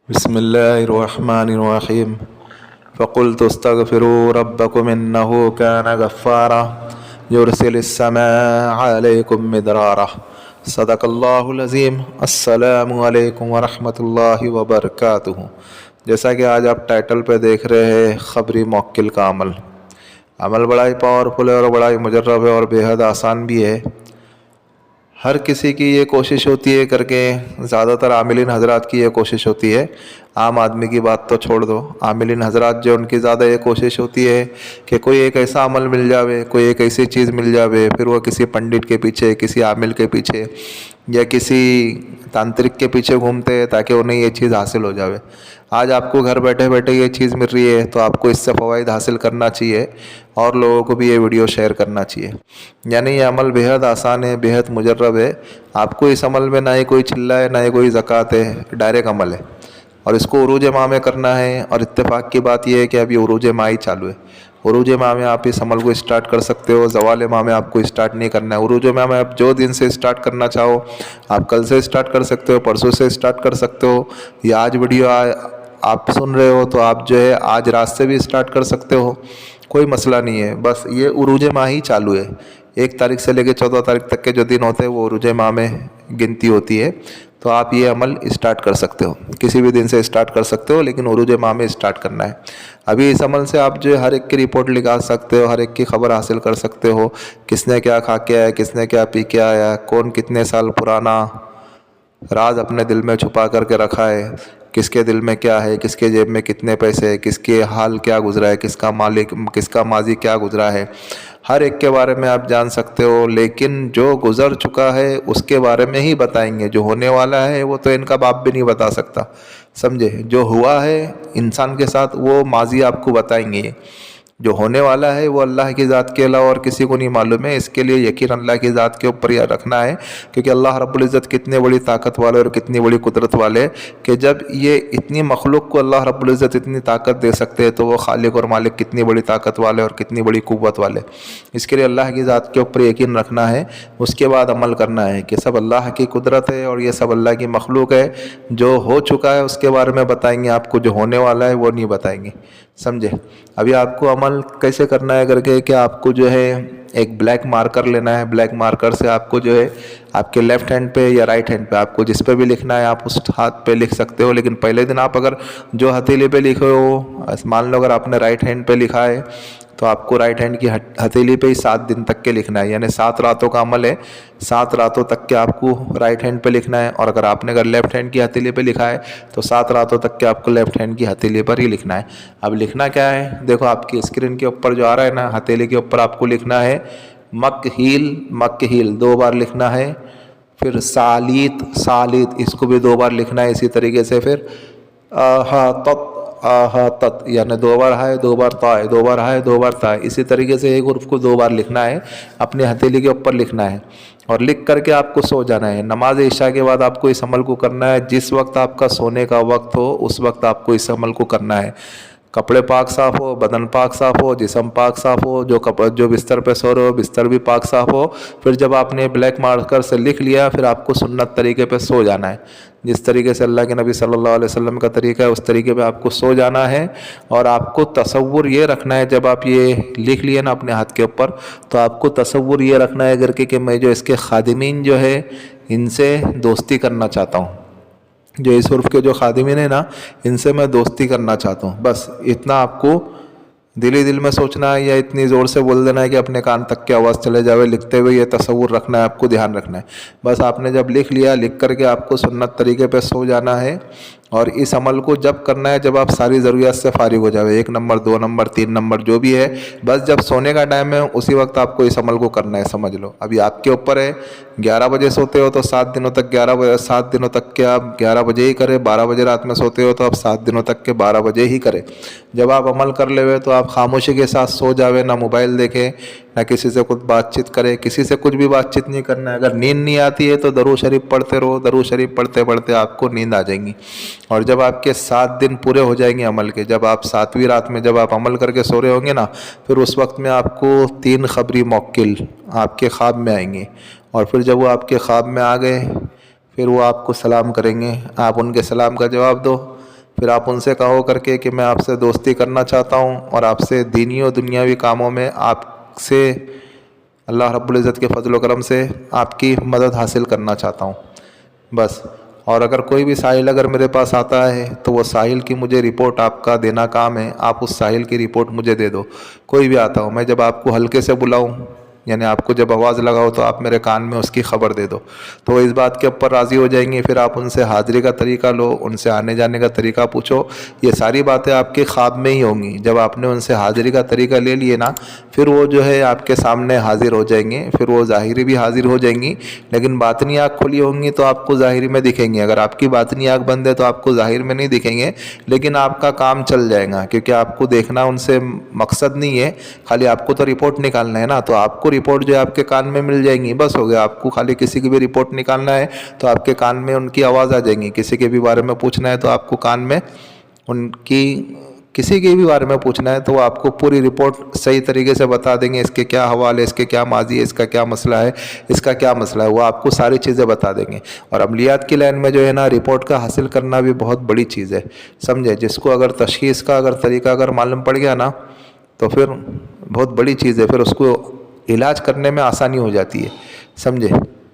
بسم الله الرحمن الرحيم فقلت استغفروا ربكم إنه كان غفارا يرسل السماء عليكم مدرارا صدق الله العظیم۔ السلام علیکم ورحمۃ اللہ وبرکاتہ۔ جیسا کہ آج آپ ٹائٹل پہ دیکھ رہے ہیں خبری موکل کا عمل بڑا ہی پاورفل ہے اور بڑا ہی مجرب ہے اور بے حد آسان بھی ہے۔ ہر کسی کی یہ کوشش ہوتی ہے کر کے، زیادہ تر عاملین حضرات کی یہ کوشش ہوتی ہے، عام آدمی کی بات تو چھوڑ دو، عاملین حضرات جو ان کی زیادہ یہ کوشش ہوتی ہے کہ کوئی ایک ایسا عمل مل جاوے، کوئی ایک ایسی چیز مل جاوے، پھر وہ کسی پنڈت کے پیچھے، کسی عامل کے پیچھے یا کسی تانترک کے پیچھے گھومتے ہیں تاکہ انہیں یہ چیز حاصل ہو جاوے۔ آج آپ کو گھر بیٹھے بیٹھے یہ چیز مل رہی ہے تو آپ کو اس سے فوائد حاصل کرنا چاہیے اور لوگوں کو بھی یہ ویڈیو شیئر کرنا چاہیے۔ یعنی یہ عمل بے حد آسان ہے، بے حد مجرب ہے۔ آپ کو اس عمل میں نہ ہی کوئی چلہ ہے، نہ ہی کوئی زکوٰۃ ہے، ڈائریکٹ عمل ہے اور اس کو عروج ماہ میں کرنا ہے۔ اور اتفاق کی بات یہ ہے کہ ابھی عروج ماہ ہی چالو ہے۔ عروج ماہ میں آپ اس عمل کو اسٹارٹ کر سکتے ہو، زوال ماہ میں آپ کو اسٹارٹ نہیں کرنا ہے۔ عروج ماہ میں آپ جو دن سے اسٹارٹ کرنا چاہو، آپ کل سے اسٹارٹ کر سکتے ہو، پرسوں سے اسٹارٹ کر سکتے ہو، یا آج ویڈیو آپ سن رہے ہو تو آپ جو ہے آج رات سے بھی اسٹارٹ کر سکتے ہو، کوئی مسئلہ نہیں ہے۔ بس یہ عروج ماہ ہی چالو ہے۔ 1 تاریخ سے لے کے 14 تاریخ تک کے جو دن ہوتے ہیں وہ عروج ماہ میں گنتی ہوتی ہے، تو آپ یہ عمل اسٹارٹ کر سکتے ہو، کسی بھی دن سے اسٹارٹ کر سکتے ہو، لیکن عروج ماہ میں اسٹارٹ کرنا ہے۔ ابھی اس عمل سے آپ جو ہے ہر ایک کی رپورٹ لکھا سکتے ہو، ہر ایک کی خبر حاصل کر سکتے ہو، کس نے کیا کھا کے آیا، کس نے کیا پی کے آیا، کون کتنے سال پرانا راز اپنے دل میں چھپا کر کے رکھا ہے، کس کے دل میں کیا ہے، کس کے جیب میں کتنے پیسے ہے، کس کے حال کیا گزرا ہے، کس کا ماضی کیا گزرا ہے، ہر ایک کے بارے میں آپ جان سکتے ہو۔ لیکن جو گزر چکا ہے اس کے بارے میں ہی بتائیں گے، جو ہونے والا ہے وہ تو ان کا باپ بھی نہیں بتا سکتا، سمجھے؟ جو ہوا ہے انسان کے ساتھ وہ ماضی آپ کو بتائیں گے، جو ہونے والا ہے وہ اللہ کی ذات کے علاوہ اور کسی کو نہیں معلوم ہے۔ اس کے لیے یقین اللہ کی ذات کے اوپر یہ رکھنا ہے، کیونکہ اللہ رب العزت کتنے بڑی طاقت والے اور کتنی بڑی قدرت والے، کہ جب یہ اتنی مخلوق کو اللہ رب العزت اتنی طاقت دے سکتے ہیں تو وہ خالق اور مالک کتنی بڑی طاقت والے اور کتنی بڑی قوت والے۔ اس کے لیے اللہ کی ذات کے اوپر یقین رکھنا ہے، اس کے بعد عمل کرنا ہے کہ سب اللہ کی قدرت ہے اور یہ سب اللہ کی مخلوق ہے۔ جو ہو چکا ہے اس کے بارے میں بتائیں گے آپ کو، جو ہونے والا ہے وہ نہیں بتائیں گے، سمجھے؟ ابھی آپ کو عمل کیسے کرنا ہے کر کے کہ آپ کو جو ہے ایک بلیک مارکر لینا ہے۔ بلیک مارکر سے آپ کو جو ہے آپ کے لیفٹ ہینڈ پہ یا رائٹ ہینڈ پہ، آپ کو جس پہ بھی لکھنا ہے آپ اس ہاتھ پہ لکھ سکتے ہو، لیکن پہلے دن آپ اگر جو ہتھیلی پہ لکھے ہو، مان لو اگر آپ نے رائٹ ہینڈ پہ لکھا ہے تو آپ کو رائٹ ہینڈ کی ہتھیلی پہ ہی 7 دن تک کے لکھنا ہے، یعنی 7 راتوں کا عمل ہے، 7 راتوں تک کے آپ کو رائٹ ہینڈ پہ لکھنا ہے۔ اور اگر آپ نے لیفٹ ہینڈ کی ہتھیلی پہ لکھا ہے تو 7 راتوں تک کے آپ کو لیفٹ ہینڈ کی ہتھیلی پر ہی لکھنا ہے۔ اب لکھنا کیا ہے؟ دیکھو آپ کی اسکرین کے اوپر جو آ رہا ہے نا، ہتھیلی کے اوپر آپ کو لکھنا ہے مکہیل 2 بار لکھنا ہے، پھر سالیت اس کو بھی 2 بار لکھنا ہے، اسی طریقے سے پھر آہاتت یعنی 2 بار ہے 2 بار تا ہے، 2 بار ہے 2 بار تا ہے، اسی طریقے سے ایک حرف کو 2 بار لکھنا ہے، اپنی ہتھیلی کے اوپر لکھنا ہے اور لکھ کر کے آپ کو سو جانا ہے۔ نماز عشاء کے بعد آپ کو اس عمل کو کرنا ہے، جس وقت آپ کا سونے کا وقت ہو اس وقت آپ کو اس عمل کو کرنا ہے۔ کپڑے پاک صاف ہو، بدن پاک صاف ہو، جسم پاک صاف ہو، جو بستر پہ سو رہے ہو بستر بھی پاک صاف ہو۔ پھر جب آپ نے بلیک مارکر سے لکھ لیا پھر آپ کو سنت طریقے پہ سو جانا ہے، جس طریقے سے اللہ کے نبی صلی اللہ علیہ وسلم کا طریقہ ہے اس طریقے پہ آپ کو سو جانا ہے۔ اور آپ کو تصور یہ رکھنا ہے، جب آپ یہ لکھ لیے نا اپنے ہاتھ کے اوپر، تو آپ کو تصور یہ رکھنا ہے کہ میں جو اس کے خادمین جو ہے ان سے دوستی کرنا چاہتا ہوں، جو اس حرف کے جو خادمین ہیں نا ان سے میں دوستی کرنا چاہتا ہوں۔ بس اتنا آپ کو دل میں سوچنا ہے، یا اتنی زور سے بول دینا ہے کہ اپنے کان تک کی آواز چلے جاوے، لکھتے ہوئے یہ تصور رکھنا ہے، آپ کو دھیان رکھنا ہے۔ بس آپ نے جب لکھ لیا، لکھ کر کے آپ کو سنت طریقے پہ سو جانا ہے۔ اور اس عمل کو جب کرنا ہے جب آپ ساری ضروریات سے فارغ ہو جاوے، 1 نمبر 2 نمبر 3 نمبر جو بھی ہے، بس جب سونے کا ٹائم ہے اسی وقت آپ کو اس عمل کو کرنا ہے، سمجھ لو۔ ابھی آپ کے اوپر ہے، 11 بجے سوتے ہو تو 7 دنوں تک 7 دنوں تک کے آپ 11 بجے ہی کرے، 12 بجے رات میں سوتے ہو تو آپ 7 دنوں تک کے 12 بجے ہی کرے۔ جب آپ عمل کر لے ہوئے تو آپ خاموشی کے ساتھ سو جاوے، نہ موبائل دیکھیں، نہ کسی سے کچھ بات چیت کرے، کسی سے کچھ بھی بات چیت نہیں کرنا ہے۔ اگر نیند نہیں آتی ہے تو درود شریف پڑھتے رہو، درود شریف پڑھتے پڑھتے آپ کو نیند آ جائیں گی۔ اور جب آپ کے 7 دن پورے ہو جائیں گے عمل کے، جب آپ 7ویں رات میں جب آپ عمل کر کے سو رہے ہوں گے نا، پھر اس وقت میں آپ کو 3 خبری موکل آپ کے خواب میں آئیں گے، اور پھر جب وہ آپ کے خواب میں آ گئے پھر وہ آپ کو سلام کریں گے، آپ ان کے سلام کا جواب دو، پھر آپ ان سے کہو کر کے کہ میں آپ سے دوستی کرنا چاہتا ہوں اور آپ سے دینی و دنیاوی کاموں میں آپ سے اللہ رب العزت کے فضل و کرم سے آپ کی مدد حاصل کرنا چاہتا ہوں بس۔ اور اگر کوئی بھی ساحل اگر میرے پاس آتا ہے تو وہ ساحل کی مجھے رپورٹ آپ کا دینا کام ہے، آپ اس ساحل کی رپورٹ مجھے دے دو۔ کوئی بھی آتا ہوں میں، جب آپ کو ہلکے سے بلاؤں یعنی آپ کو جب آواز لگاؤ تو آپ میرے کان میں اس کی خبر دے دو، تو وہ اس بات کے اوپر راضی ہو جائیں گے۔ پھر آپ ان سے حاضری کا طریقہ لو، ان سے آنے جانے کا طریقہ پوچھو، یہ ساری باتیں آپ کے خواب میں ہی ہوں گی۔ جب آپ نے ان سے حاضری کا طریقہ لے لیے نا، پھر وہ جو ہے آپ کے سامنے حاضر ہو جائیں گے، پھر وہ ظاہری بھی حاضر ہو جائیں گی، لیکن باطنی آنکھ کھلی ہوں گی تو آپ کو ظاہری میں دکھیں گے۔ اگر آپ کی باطنی آنکھ بند ہے تو آپ کو ظاہر میں نہیں دکھیں گے، لیکن آپ کا کام چل جائے گا، کیونکہ آپ کو دیکھنا ان سے مقصد نہیں ہے، خالی آپ کو تو رپورٹ نکالنا ہے نا، تو آپ کو رپورٹ جو ہے آپ کے کان میں مل جائیں گی، بس ہو گیا۔ آپ کو خالی کسی کی بھی رپورٹ نکالنا ہے تو آپ کے کان میں ان کی آواز آ جائیں گی، کسی کے بھی بارے میں پوچھنا ہے تو آپ کو کان میں ان کی، کسی کے بھی بارے میں پوچھنا ہے تو وہ آپ کو پوری رپورٹ صحیح طریقے سے بتا دیں گے، اس کے کیا حوالے، اس کے کیا ماضی ہے، اس کا کیا مسئلہ ہے، اس کا کیا مسئلہ ہے، وہ آپ کو ساری چیزیں بتا دیں گے۔ اور عملیات کی لائن میں جو ہے نا، رپورٹ کا حاصل کرنا بھی بہت بڑی چیز ہے، سمجھے۔ جس کو اگر تشخیص کا اگر طریقہ اگر معلوم پڑ گیا نا تو پھر بہت بڑی چیز ہے، پھر اس کو علاج کرنے میں آسانی ہو جاتی ہے، سمجھے۔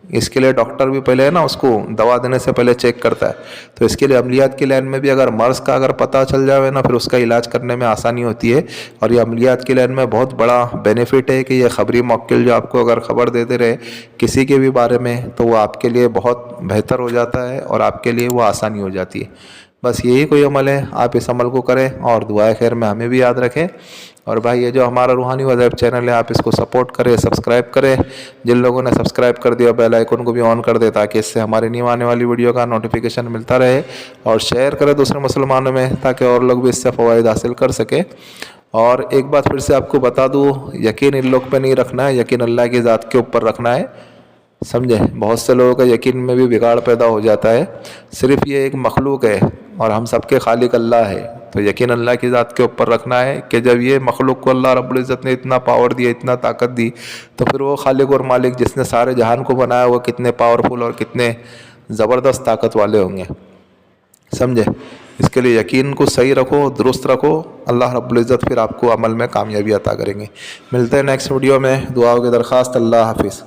اس کے لیے ڈاکٹر بھی پہلے ہے نا اس کو دوا دینے سے پہلے چیک کرتا ہے، تو اس کے لیے عملیات کی لائن میں بھی اگر مرض کا اگر پتہ چل جائے نا، پھر اس کا علاج کرنے میں آسانی ہوتی ہے۔ اور یہ عملیات کی لائن میں بہت بڑا بینیفٹ ہے کہ یہ خبری موکل جو آپ کو اگر خبر دیتے رہے کسی کے بھی بارے میں، تو وہ آپ کے لیے بہت بہتر ہو جاتا ہے اور آپ کے لیے وہ آسانی ہو جاتی ہے۔ بس یہی کوئی عمل ہے، آپ اس عمل کو کریں اور دعائے خیر میں ہمیں بھی یاد رکھیں۔ اور بھائی یہ جو ہمارا روحانی وظائف چینل ہے، آپ اس کو سپورٹ کریں، سبسکرائب کریں۔ جن لوگوں نے سبسکرائب کر دیا بیل آئیکن کو بھی آن کر دے تاکہ اس سے ہماری نیو آنے والی ویڈیو کا نوٹیفیکیشن ملتا رہے، اور شیئر کریں دوسرے مسلمانوں میں تاکہ اور لوگ بھی اس سے فوائد حاصل کر سکیں۔ اور ایک بات پھر سے آپ کو بتا دوں، یقین ان لوگ پہ نہیں رکھنا ہے، یقین اللہ کی ذات کے اوپر رکھنا ہے، سمجھے۔ بہت سے لوگوں کا یقین میں بھی بگاڑ پیدا ہو جاتا ہے، صرف یہ ایک مخلوق ہے اور ہم سب کے خالق اللہ ہے، تو یقین اللہ کی ذات کے اوپر رکھنا ہے کہ جب یہ مخلوق کو اللہ رب العزت نے اتنا پاور دیا، اتنا طاقت دی، تو پھر وہ خالق اور مالک جس نے سارے جہان کو بنایا وہ کتنے پاورفل اور کتنے زبردست طاقت والے ہوں گے، سمجھے۔ اس کے لیے یقین کو صحیح رکھو، درست رکھو، اللہ رب العزت پھر آپ کو عمل میں کامیابی عطا کریں گے۔ ملتے ہیں نیکسٹ ویڈیو میں، دعاؤں کی درخواست، اللہ حافظ۔